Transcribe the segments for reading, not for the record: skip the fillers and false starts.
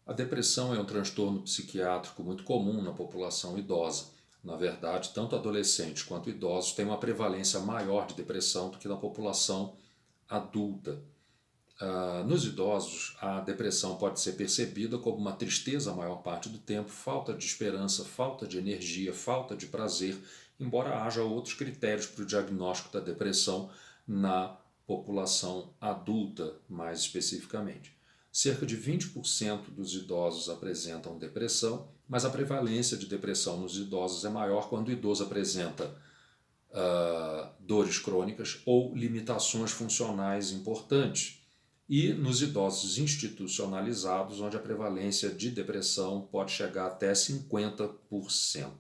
A depressão é um transtorno psiquiátrico muito comum na população idosa. Na verdade, tanto adolescentes quanto idosos têm uma prevalência maior de depressão do que na população adulta. Nos idosos, a depressão pode ser percebida como uma tristeza a maior parte do tempo, falta de esperança, falta de energia, falta de prazer, embora haja outros critérios para o diagnóstico da depressão na população adulta, mais especificamente. Cerca de 20% dos idosos apresentam depressão, mas a prevalência de depressão nos idosos é maior quando o idoso apresenta dores crônicas ou limitações funcionais importantes. E nos idosos institucionalizados, onde a prevalência de depressão pode chegar até 50%.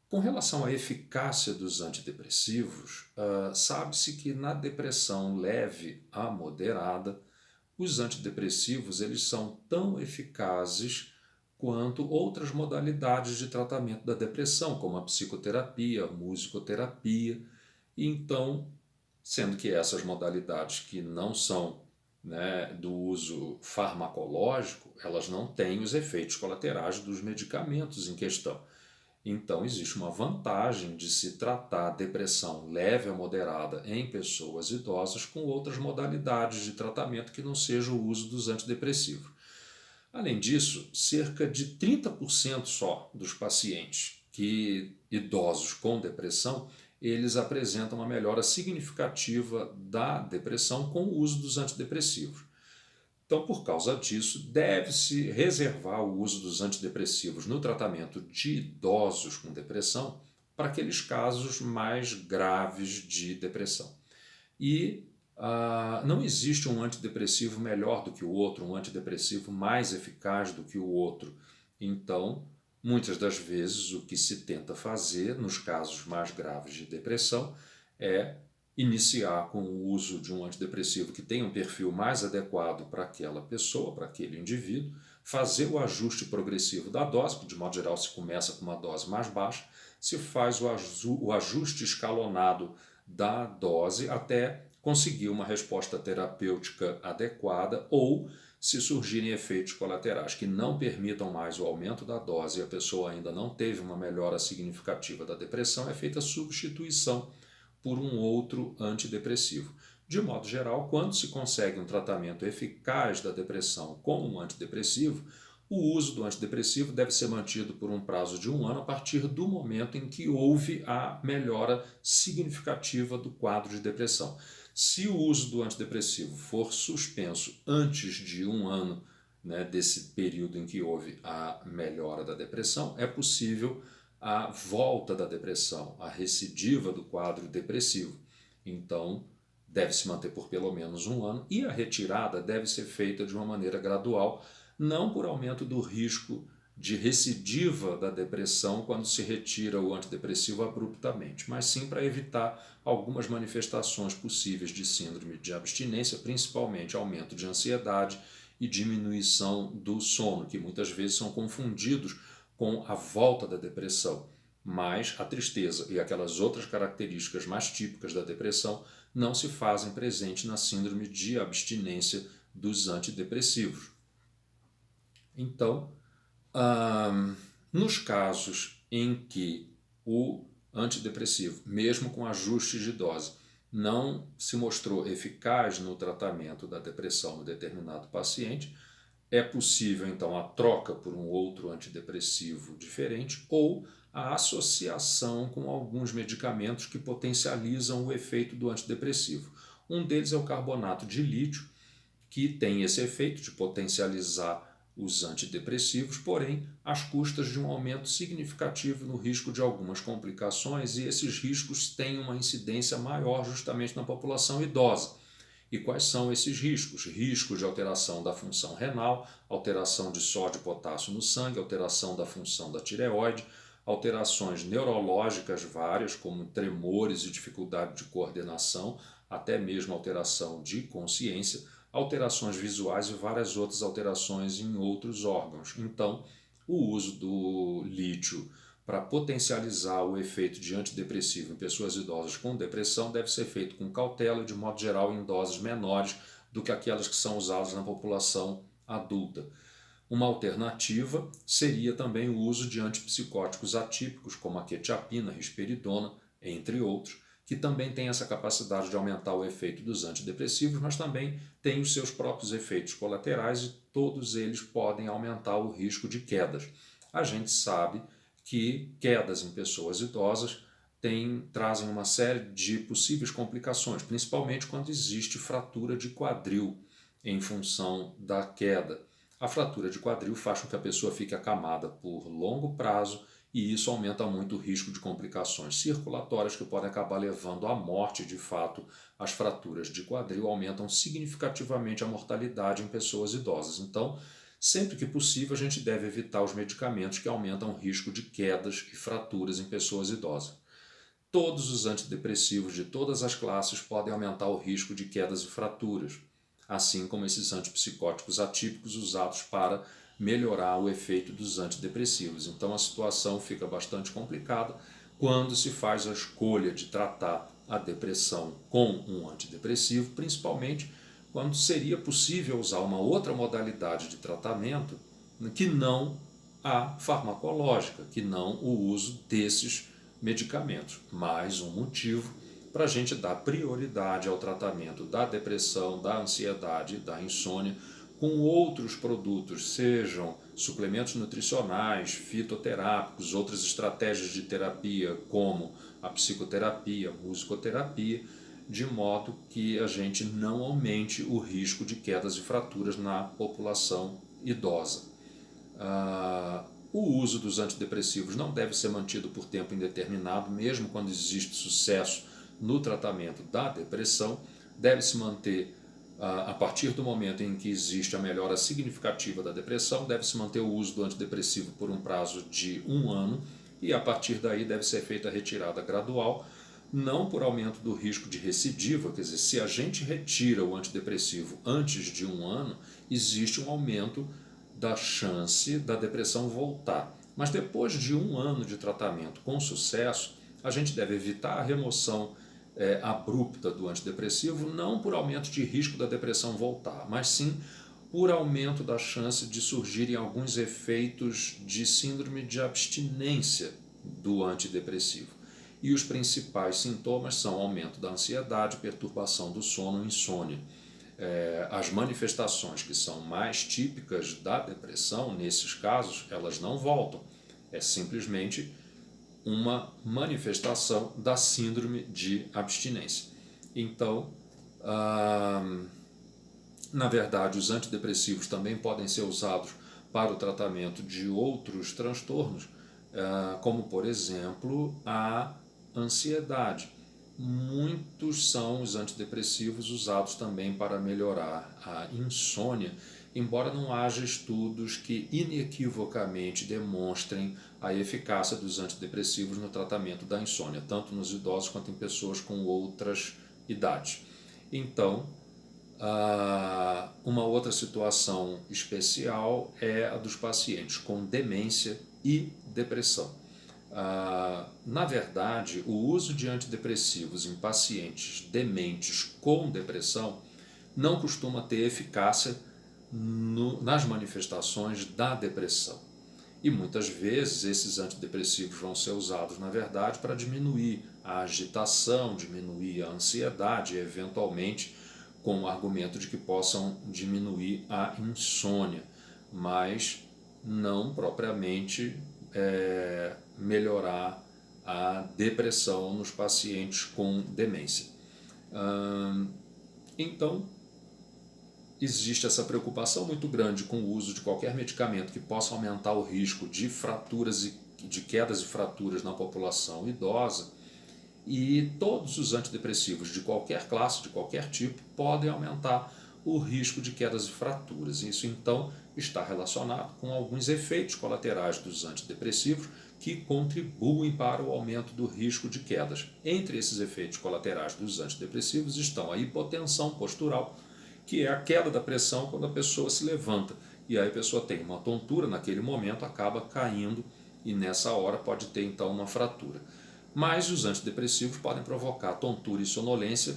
Com relação à eficácia dos antidepressivos, sabe-se que na depressão leve a moderada, os antidepressivos eles são tão eficazes quanto outras modalidades de tratamento da depressão, como a psicoterapia, a musicoterapia. Então, sendo que essas modalidades que não são, né, do uso farmacológico, elas não têm os efeitos colaterais dos medicamentos em questão. Então, existe uma vantagem de se tratar a depressão leve a moderada em pessoas idosas com outras modalidades de tratamento que não seja o uso dos antidepressivos. Além disso, cerca de 30% só dos pacientes idosos com depressão, eles apresentam uma melhora significativa da depressão com o uso dos antidepressivos. Então, por causa disso, deve-se reservar o uso dos antidepressivos no tratamento de idosos com depressão para aqueles casos mais graves de depressão. E não existe um antidepressivo melhor do que o outro, um antidepressivo mais eficaz do que o outro. Então, muitas das vezes, o que se tenta fazer nos casos mais graves de depressão é iniciar com o uso de um antidepressivo que tenha um perfil mais adequado para aquela pessoa, para aquele indivíduo, fazer o ajuste progressivo da dose, que de modo geral se começa com uma dose mais baixa, se faz o ajuste escalonado da dose até conseguir uma resposta terapêutica adequada, ou se surgirem efeitos colaterais que não permitam mais o aumento da dose e a pessoa ainda não teve uma melhora significativa da depressão, é feita a substituição por um outro antidepressivo. De modo geral, quando se consegue um tratamento eficaz da depressão com um antidepressivo, o uso do antidepressivo deve ser mantido por um prazo de 1 ano a partir do momento em que houve a melhora significativa do quadro de depressão. Se o uso do antidepressivo for suspenso antes de 1 ano, né, desse período em que houve a melhora da depressão, é possível a volta da depressão, a recidiva do quadro depressivo. Então, deve se manter por pelo menos 1 ano e a retirada deve ser feita de uma maneira gradual, não por aumento do risco de recidiva da depressão quando se retira o antidepressivo abruptamente, mas sim para evitar algumas manifestações possíveis de síndrome de abstinência, principalmente aumento de ansiedade e diminuição do sono, que muitas vezes são confundidos com a volta da depressão. Mas a tristeza e aquelas outras características mais típicas da depressão não se fazem presente na síndrome de abstinência dos antidepressivos. Então, nos casos em que o antidepressivo, mesmo com ajustes de dose, não se mostrou eficaz no tratamento da depressão no determinado paciente, é possível então a troca por um outro antidepressivo diferente ou a associação com alguns medicamentos que potencializam o efeito do antidepressivo. Um deles é o carbonato de lítio, que tem esse efeito de potencializar os antidepressivos, porém às custas de um aumento significativo no risco de algumas complicações, e esses riscos têm uma incidência maior justamente na população idosa. E quais são esses riscos? Riscos de alteração da função renal, alteração de sódio e potássio no sangue, alteração da função da tireoide, alterações neurológicas várias, como tremores e dificuldade de coordenação, até mesmo alteração de consciência, alterações visuais e várias outras alterações em outros órgãos. Então, o uso do lítio para potencializar o efeito de antidepressivo em pessoas idosas com depressão deve ser feito com cautela e, de modo geral, em doses menores do que aquelas que são usadas na população adulta. Uma alternativa seria também o uso de antipsicóticos atípicos, como a quetiapina, risperidona, entre outros, que também tem essa capacidade de aumentar o efeito dos antidepressivos, mas também tem os seus próprios efeitos colaterais e todos eles podem aumentar o risco de quedas. A gente sabe que quedas em pessoas idosas trazem uma série de possíveis complicações, principalmente quando existe fratura de quadril em função da queda. A fratura de quadril faz com que a pessoa fique acamada por longo prazo e isso aumenta muito o risco de complicações circulatórias que podem acabar levando à morte. De fato, as fraturas de quadril aumentam significativamente a mortalidade em pessoas idosas. Então, sempre que possível, a gente deve evitar os medicamentos que aumentam o risco de quedas e fraturas em pessoas idosas. Todos os antidepressivos de todas as classes podem aumentar o risco de quedas e fraturas, assim como esses antipsicóticos atípicos usados para melhorar o efeito dos antidepressivos. Então a situação fica bastante complicada quando se faz a escolha de tratar a depressão com um antidepressivo, principalmente quando seria possível usar uma outra modalidade de tratamento que não a farmacológica, que não o uso desses medicamentos. Mais um motivo para a gente dar prioridade ao tratamento da depressão, da ansiedade, da insônia, com outros produtos, sejam suplementos nutricionais, fitoterápicos, outras estratégias de terapia, como a psicoterapia, a musicoterapia, de modo que a gente não aumente o risco de quedas e fraturas na população idosa. O uso dos antidepressivos não deve ser mantido por tempo indeterminado, mesmo quando existe sucesso no tratamento da depressão. Deve-se manter, a partir do momento em que existe a melhora significativa da depressão, deve-se manter o uso do antidepressivo por um prazo de 1 ano e a partir daí deve ser feita a retirada gradual, não por aumento do risco de recidiva, quer dizer, se a gente retira o antidepressivo antes de 1 ano, existe um aumento da chance da depressão voltar. Mas depois de 1 ano de tratamento com sucesso, a gente deve evitar a remoção abrupta do antidepressivo, não por aumento de risco da depressão voltar, mas sim por aumento da chance de surgirem alguns efeitos de síndrome de abstinência do antidepressivo. E os principais sintomas são aumento da ansiedade, perturbação do sono e insônia. As manifestações que são mais típicas da depressão, nesses casos, elas não voltam. É simplesmente uma manifestação da síndrome de abstinência. Então, na verdade, os antidepressivos também podem ser usados para o tratamento de outros transtornos, como, por exemplo, a ansiedade. Muitos são os antidepressivos usados também para melhorar a insônia, embora não haja estudos que inequivocamente demonstrem a eficácia dos antidepressivos no tratamento da insônia, tanto nos idosos quanto em pessoas com outras idades. Então, uma outra situação especial é a dos pacientes com demência e depressão. Na verdade, o uso de antidepressivos em pacientes dementes com depressão não costuma ter eficácia nas manifestações da depressão. E muitas vezes esses antidepressivos vão ser usados, na verdade, para diminuir a agitação, diminuir a ansiedade, eventualmente com o argumento de que possam diminuir a insônia, mas não propriamente melhorar a depressão nos pacientes com demência. Então, existe essa preocupação muito grande com o uso de qualquer medicamento que possa aumentar o risco de fraturas e de quedas e fraturas na população idosa, e todos os antidepressivos de qualquer classe, de qualquer tipo, podem aumentar o risco de quedas e fraturas. Isso então está relacionado com alguns efeitos colaterais dos antidepressivos que contribuem para o aumento do risco de quedas. Entre esses efeitos colaterais dos antidepressivos estão a hipotensão postural, que é a queda da pressão quando a pessoa se levanta. E aí a pessoa tem uma tontura, naquele momento acaba caindo e nessa hora pode ter então uma fratura. Mas os antidepressivos podem provocar tontura e sonolência,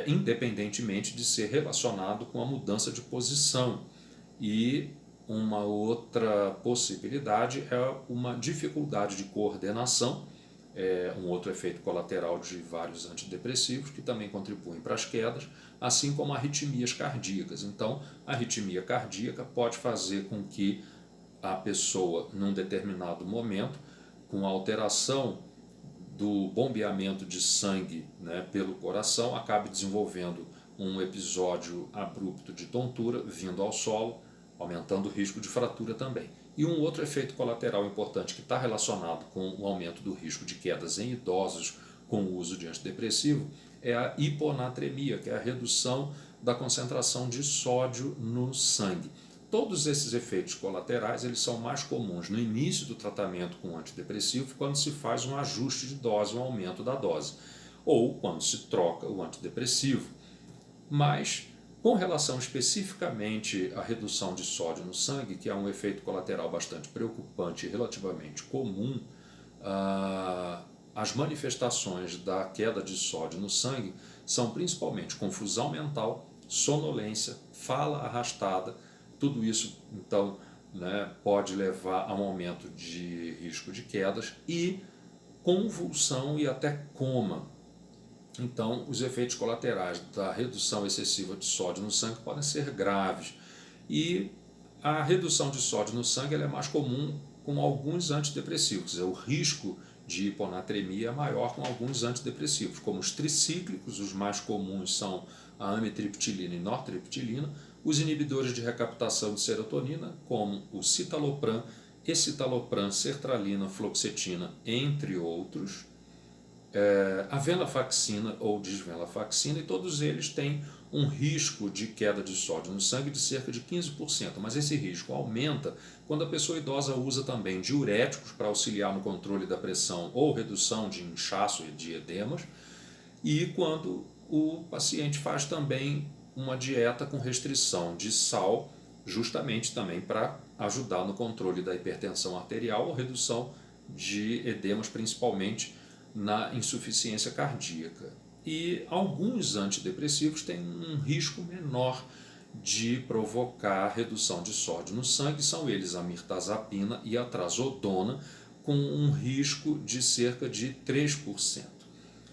independentemente de ser relacionado com a mudança de posição. E uma outra possibilidade é uma dificuldade de coordenação, um outro efeito colateral de vários antidepressivos que também contribuem para as quedas, assim como arritmias cardíacas. Então, a arritmia cardíaca pode fazer com que a pessoa, num determinado momento, com a alteração do bombeamento de sangue, né, pelo coração, acabe desenvolvendo um episódio abrupto de tontura vindo ao solo, aumentando o risco de fratura também. E um outro efeito colateral importante que está relacionado com o aumento do risco de quedas em idosos com o uso de antidepressivo é a hiponatremia, que é a redução da concentração de sódio no sangue. Todos esses efeitos colaterais eles são mais comuns no início do tratamento com antidepressivo, quando se faz um ajuste de dose, um aumento da dose, ou quando se troca o antidepressivo. Mas, com relação especificamente à redução de sódio no sangue, que é um efeito colateral bastante preocupante e relativamente comum, as manifestações da queda de sódio no sangue são principalmente confusão mental, sonolência, fala arrastada. Tudo isso, então, né, pode levar a um aumento de risco de quedas e convulsão e até coma. Então, os efeitos colaterais da redução excessiva de sódio no sangue podem ser graves. E a redução de sódio no sangue ela é mais comum com alguns antidepressivos. O risco de hiponatremia é maior com alguns antidepressivos, como os tricíclicos, os mais comuns são a amitriptilina e nortriptilina, os inibidores de recaptação de serotonina, como o citalopram, escitalopram, sertralina, fluoxetina, entre outros, a venlafaxina ou desvenlafaxina, e todos eles têm um risco de queda de sódio no sangue de cerca de 15%, mas esse risco aumenta quando a pessoa idosa usa também diuréticos para auxiliar no controle da pressão ou redução de inchaço e de edemas, e quando o paciente faz também uma dieta com restrição de sal, justamente também para ajudar no controle da hipertensão arterial ou redução de edemas, principalmente na insuficiência cardíaca. E alguns antidepressivos têm um risco menor de provocar redução de sódio no sangue, são eles a mirtazapina e a trazodona, com um risco de cerca de 3%.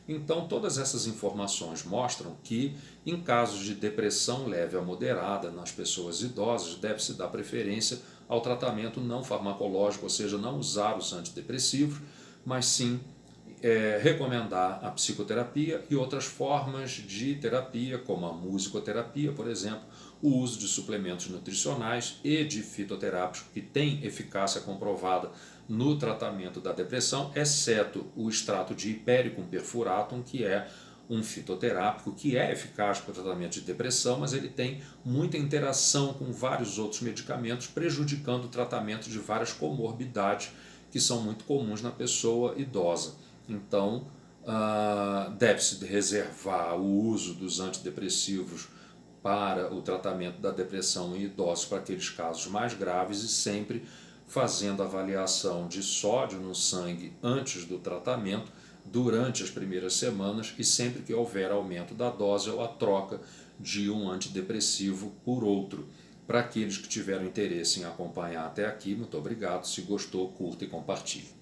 Então, todas essas informações mostram que, em casos de depressão leve a moderada nas pessoas idosas, deve-se dar preferência ao tratamento não farmacológico, ou seja, não usar os antidepressivos, mas sim recomendar a psicoterapia e outras formas de terapia, como a musicoterapia, por exemplo, o uso de suplementos nutricionais e de fitoterápicos que têm eficácia comprovada no tratamento da depressão, exceto o extrato de Hipericum perfuratum, que é um fitoterápico que é eficaz para o tratamento de depressão, mas ele tem muita interação com vários outros medicamentos, prejudicando o tratamento de várias comorbidades que são muito comuns na pessoa idosa. Então, deve-se reservar o uso dos antidepressivos para o tratamento da depressão em idosos para aqueles casos mais graves e sempre fazendo avaliação de sódio no sangue antes do tratamento, durante as primeiras semanas e sempre que houver aumento da dose ou a troca de um antidepressivo por outro. Para aqueles que tiveram interesse em acompanhar até aqui, muito obrigado. Se gostou, curta e compartilhe.